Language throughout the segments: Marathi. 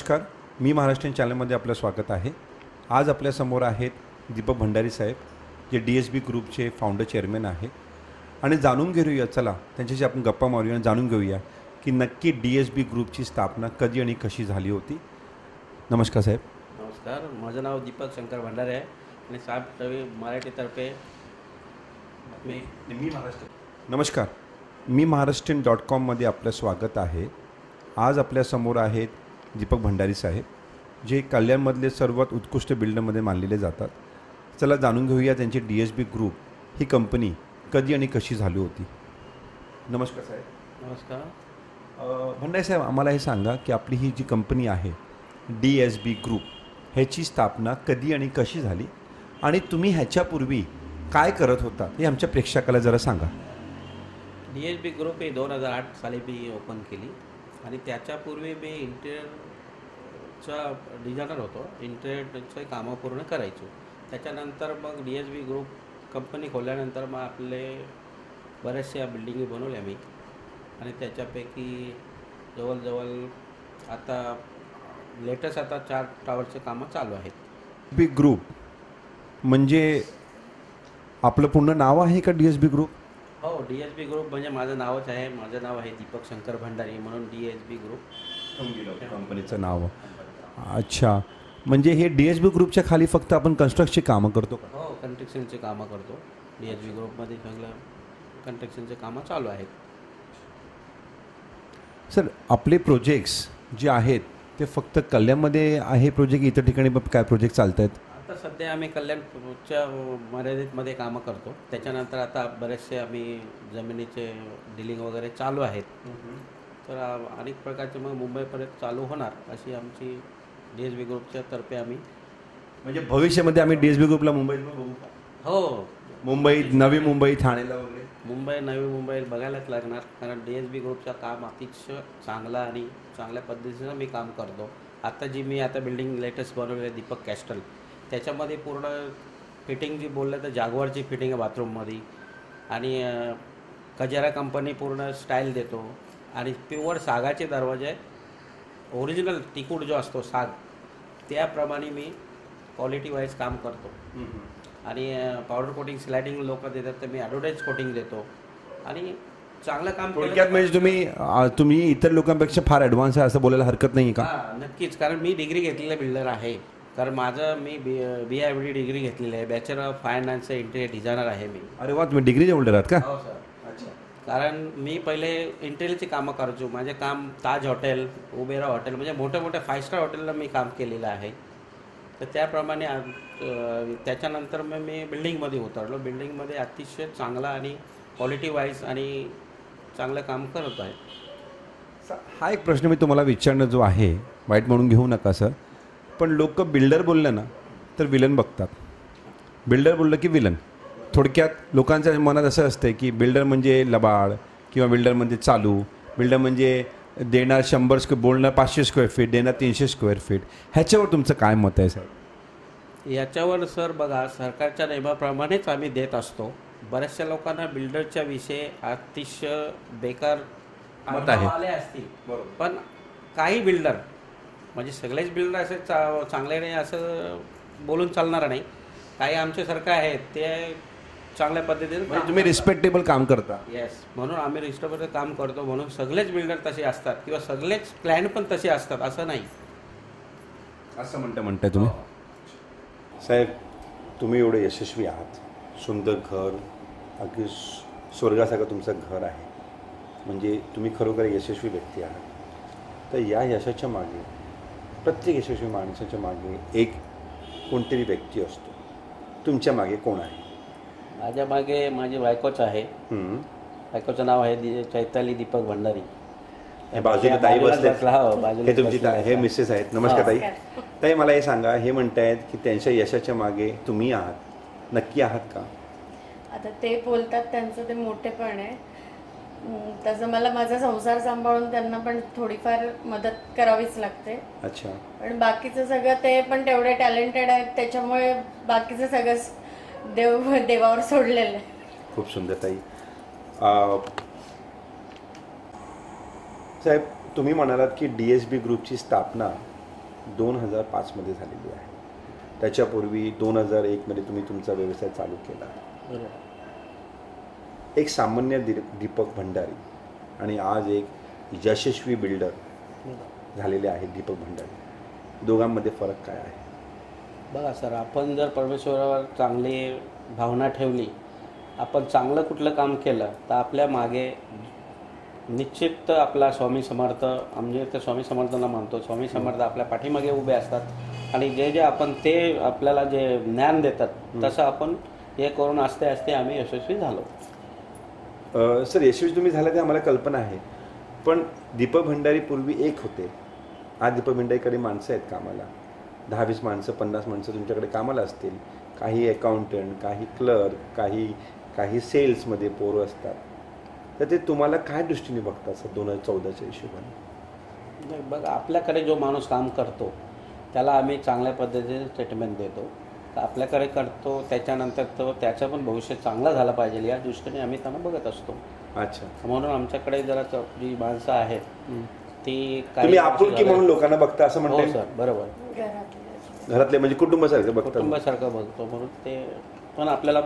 नमस्कार, मी महाराष्ट्रीयन चॅनलमध्ये आपलं स्वागत आहे। आज आपल्यासमोर आहेत दीपक भंडारी साहेब, जे DSB ग्रुपचे फाउंडर चेअरमन आहेत आणि जाणून घेऊया, चला त्यांच्याशी आपण गप्पा मारूया आणि जाणून घेऊया की नक्की DSB ग्रुपची स्थापना कधी आणि कशी झाली होती। नमस्कार साहेब। नमस्कार, माझं नाव दीपक शंकर भंडारे आहे आणि साहेब रवी मराठीतर्फे मी नमस्कार, मी महाराष्ट्रीयन.com मध्ये आपलं स्वागत आहे। आज आपल्यासमोर आहेत दीपक भंडारी साहेब, जे कल्याणमधले सर्वात उत्कृष्ट बिल्डरमध्ये मानलेले जातात। चला जाणून घेऊया त्यांची DSB ग्रुप ही कंपनी कधी आणि कशी झाली होती। नमस्कार साहेब। नमस्कार। भंडारी साहेब, आम्हाला हे सांगा की आपली ही जी कंपनी आहे DSB ग्रुप, ह्याची स्थापना कधी आणि कशी झाली आणि तुम्ही ह्याच्यापूर्वी काय करत होता हे आमच्या प्रेक्षकाला जरा सांगा। DSB ग्रुप ही 2008 साली मी ओपन केली आणि त्याच्यापूर्वी मी इंटेरियरचा डिझायनर होतो। इंटेरियरचे कामं पूर्ण करायचो। त्याच्यानंतर मग DSB ग्रुप कंपनी खोलल्यानंतर मग आपले बऱ्याचशा बिल्डिंगी बनवल्या मी आणि त्याच्यापैकी जवळजवळ आता लेटेस्ट 4 टॉवरचे कामं चालू आहेत। DSB ग्रुप म्हणजे आपलं पूर्ण नाव आहे का DSB ग्रुप? हो, DSB ग्रुप म्हणजे माझं नावच आहे। माझं नाव आहे दीपक शंकर भंडारी, म्हणून DSB ग्रुप कंपनीचं नाव। अच्छा, म्हणजे हे DSB ग्रुपच्या खाली फक्त आपण कन्स्ट्रक्शनची कामं करतो का? हो, कन्स्ट्रक्शनचे कामं करतो। DSB ग्रुपमध्ये चांगलं कन्स्ट्रक्शनचे कामं चालू आहेत। सर, आपले प्रोजेक्ट्स जे आहेत ते फक्त कल्याणमध्ये आहे प्रोजेक्ट, इतर ठिकाणी काय प्रोजेक्ट चालत आहेत? आता सध्या आम्ही कल्याणच्या मर्यादितमध्ये कामं करतो। त्याच्यानंतर आता बरेचसे आम्ही जमिनीचे डीलिंग वगैरे चालू आहेत। तर अनेक प्रकारचे मग मुंबईपर्यंत चालू होणार अशी आमची DSB ग्रुपच्या तर्फे आम्ही, म्हणजे भविष्यामध्ये आम्ही DSB ग्रुपला मुंबईत बघू का? हो, मुंबईत, नवी मुंबई, ठाणेला वगैरे मुंबई, नवी मुंबई बघायलाच लागणार, कारण DSB ग्रुपचं काम अतिशय चांगलं आणि चांगल्या पद्धतीनं मी काम करतो। आता जी मी बिल्डिंग लेटेस्ट बनवली आहे दीपक कॅस्टल, त्याच्यामध्ये पूर्ण फिटिंग जी बोललं तर जागवारची फिटिंग आहे बाथरूममध्ये आणि कजारा कंपनी पूर्ण स्टाईल देतो आणि प्युअर सागाचे दरवाजे आहे। ओरिजिनल टिकूड जो असतो साग, त्याप्रमाणे मी क्वालिटी वाईज काम करतो आणि पावडर कोटिंग स्लायडिंग लोक देतात तर मी ॲडव्हर्टाईज कोटिंग देतो आणि चांगलं काम थोडक्यात म्हणजे तुम्ही इतर लोकांपेक्षा फार ॲडव्हान्स आहे असं बोलायला हरकत नाही का? हां, नक्कीच, कारण मी डिग्री घेतलेला बिल्डर आहे। कारण माझं मी BIBD डिग्री घेतलेली आहे। बॅचलर ऑफ फायनान्सचं इंटेरियर डिझायनर आहे मी। अरे वा, तुम्ही डिग्रीचे होल्डर आहात का? हो सर। अच्छा, कारण मी पहिले इंटेरियरची कामं करायचो। माझे काम ताज हॉटेल, उबेरा हॉटेल म्हणजे मोठ्या मोठ्या 5 स्टार हॉटेलला मी काम केलेलं आहे। तर त्याप्रमाणे त्याच्यानंतर मग मी बिल्डिंगमध्ये उतरलो। बिल्डिंगमध्ये अतिशय चांगला आणि क्वालिटी वाईज आणि चांगलं काम करत आहे। हा एक प्रश्न मी तुम्हाला विचारणं जो आहे, वाईट म्हणून घेऊ नका सर, पण लोक बिल्डर बोललं ना तर विलन बघतात, बिल्डर बोललं की विलन। थोडक्यात लोकांच्या मनात असं असतं की बिल्डर म्हणजे लबाड किंवा बिल्डर म्हणजे चालू, बिल्डर म्हणजे देणार 100 स्क्वेअर, बोलणार 500 स्क्वेअर फीट, देणार 300 स्क्वेअर फीट। ह्याच्यावर तुमचं काय मत आहे साहेब? याच्यावर सर बघा, सरकारच्या नियमाप्रमाणेच आम्ही देत असतो। बऱ्याचशा लोकांना बिल्डरच्या विषयी अतिशय बेकार मत आहे आले असतील, पण काही बिल्डर म्हणजे सगळेच बिल्डर असे चांगले नाही असं बोलून चालणार नाही। काही आमच्यासारखं आहेत ते चांगल्या पद्धतीने, तुम्ही रिस्पेक्टेबल काम करता। येस, म्हणून आम्ही रिस्पेक्टेबल काम करतो, म्हणून सगळेच बिल्डर तसे असतात किंवा सगळेच क्लायंट पण तसे असतात असं नाही, असं म्हणताय तुम्ही? साहेब, तुम्ही एवढे यशस्वी आहात, सुंदर घर, अगदी स्वर्गासारखं तुमचं घर आहे, म्हणजे तुम्ही खरोखर यशस्वी व्यक्ती आहात। तर या यशाच्या मागे, प्रत्येक यशस्वी माणसाच्या मागे एक कोणतरी व्यक्ती असतो। तुमच्या मागे कोण आहे? माझ्या मागे माझी बायकोच आहे। बायकोचं नाव आहे चैताली दीपक भंडारी। बाजूला ताई बसले, हे तुमची हे मिसेस आहेत। नमस्कार ताई। ताई, मला हे सांगा, हे म्हणतायत की त्यांच्या यशाच्या मागे तुम्ही आहात, नक्की आहात का? आता ते बोलतात, त्यांचं ते मोठेपण आहे, तसं मला माझा संसार सांभाळून त्यांना पण थोडीफार मदत करावीच लागते। अच्छा, पण बाकीचं सगळं ते पण तेवढे टॅलेंटेड आहेत, त्याच्यामुळे बाकीचं सगळं देवावर सोडलेलं आहे। खूप सुंदर ताई। साहेब, तुम्ही म्हणालात की DSB ग्रुपची स्थापना 2005मध्ये झालेली आहे. त्याच्यापूर्वी 2001मध्ये तुम्ही तुमचा व्यवसाय चालू केला. बरोबर. एक सामान्य दीपक भंडारी आणि आज एक यशस्वी बिल्डर झालेले आहेत दीपक भंडारी, दोघांमध्ये फरक काय आहे? बघा सर, आपण जर परमेश्वरावर चांगली भावना ठेवली, आपण चांगलं कुठलं काम केलं तर आपल्या मागे निश्चित आपला स्वामी समर्थ, आम्ही तर स्वामी समर्थांना मानतो, स्वामी समर्थ आपल्या पाठीमागे उभे असतात आणि जे जे आपण ते आपल्याला जे ज्ञान देतात तसं आपण हे करून आस्ते आस्ते आम्ही यशस्वी झालो. सर, यशस्वी तुम्ही झाला ते आम्हाला कल्पना आहे, पण दीपक भंडारी पूर्वी एक होते, आज दीपक भंडारीकडे माणसं आहेत कामाला, 10-20 माणसं 50 माणसं तुमच्याकडे कामाला असतील, काही अकाउंटंट, काही क्लर्क, काही सेल्समध्ये पोरं असतात. तर ते तुम्हाला काय दृष्टीने बघतात सर 2014च्या हिशोबाने? नाही बघा, आपल्याकडे जो माणूस काम करतो त्याला आम्ही चांगल्या पद्धतीने ट्रीटमेंट देतो. तर आपल्याकडे करतो त्याच्यानंतर तो त्याचं पण भविष्य चांगलं झालं पाहिजे या दृष्टीने आम्ही त्यांना बघत असतो. अच्छा, म्हणून आमच्याकडे जरा जी माणसं आहेत ती तुम्ही आपुलकी म्हणून लोकांना बघता असं हो म्हणताय? सर, बरोबर. घरातले म्हणजे कुटुंबासारखं बघता. कुटुंबासारखं बघतो, म्हणून ते पण आपल्याला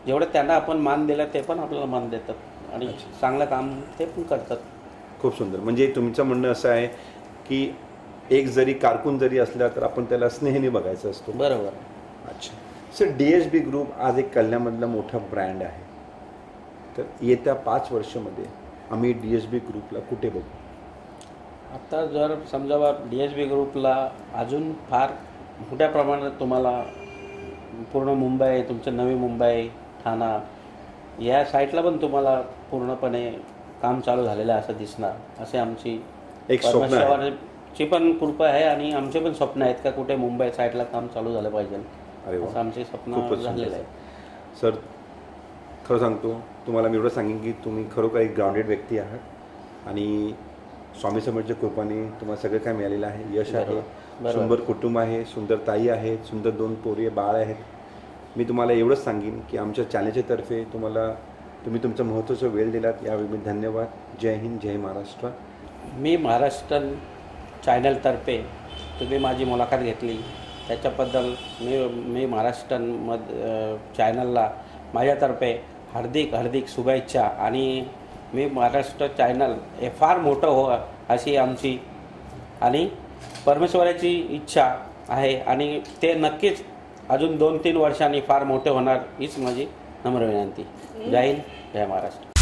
जेवढं त्यांना आपण मान दिलं ते पण आपल्याला मान देतात आणि चांगलं काम ते पण करतात. खूप सुंदर. म्हणजे तुमचं म्हणणं असं आहे की एक जरी कारकून जरी असला तर आपण त्याला स्नेहाने बघायचं असतो. बरोबर. अच्छा सर, DSB ग्रुप आज एक कल्याणमधला मोठा ब्रँड आहे. तर येत्या 5 वर्षामध्ये आम्ही DSB ग्रुपला कुठे बघू? आता जर समजा DSB ग्रुपला अजून फार मोठ्या प्रमाणात तुम्हाला पूर्ण मुंबई, तुमचं नवी मुंबई, ठाणा या साईडला पण तुम्हाला पूर्णपणे काम चालू झालेलं आहे असं दिसणार, असे आमची एक स्वप्न आहे. परमेश्वराची पण कृपा आहे आणि आमचे पण स्वप्न आहेत का कुठे मुंबई साईडला काम चालू झालं पाहिजे. अरे वा, असं आमचे स्वप्न खूपच सुंदर झालेलं आहे. सर, खरं सांगतो तुम्हाला मी एवढं सांगेन की तुम्ही खरोखर एक ग्राउंडेड व्यक्ती आहात आणि स्वामी समर्थच्या कृपाने तुम्हाला सगळं काय मिळालेलं आहे. यश आहे, सुंदर कुटुंब आहे, सुंदर ताई आहेत, सुंदर 2 पोरी बाळ आहेत. मी तुम्हाला एवढंच सांगेन की आमच्या चॅनलच्या तर्फे तुम्ही तुमचा महत्त्वाचा वेळ दिलात, यावेळी मी धन्यवाद. जय हिंद, जय महाराष्ट्र. मी महाराष्ट्रन चॅनलतर्फे तुम्ही माझी मुलाखत घेतली त्याच्याबद्दल मी महाराष्ट्रन चॅनलला माझ्यातर्फे हार्दिक शुभेच्छा. आणि मी महाराष्ट्र चॅनल हे फार मोठं हो अशी आमची आणि परमेश्वराची इच्छा आहे आणि ते नक्कीच अजून 2-3 वर्षांनी फार मोठे होणार हीच माझी नम्र विनंती. जय हिंद, जय महाराष्ट्र.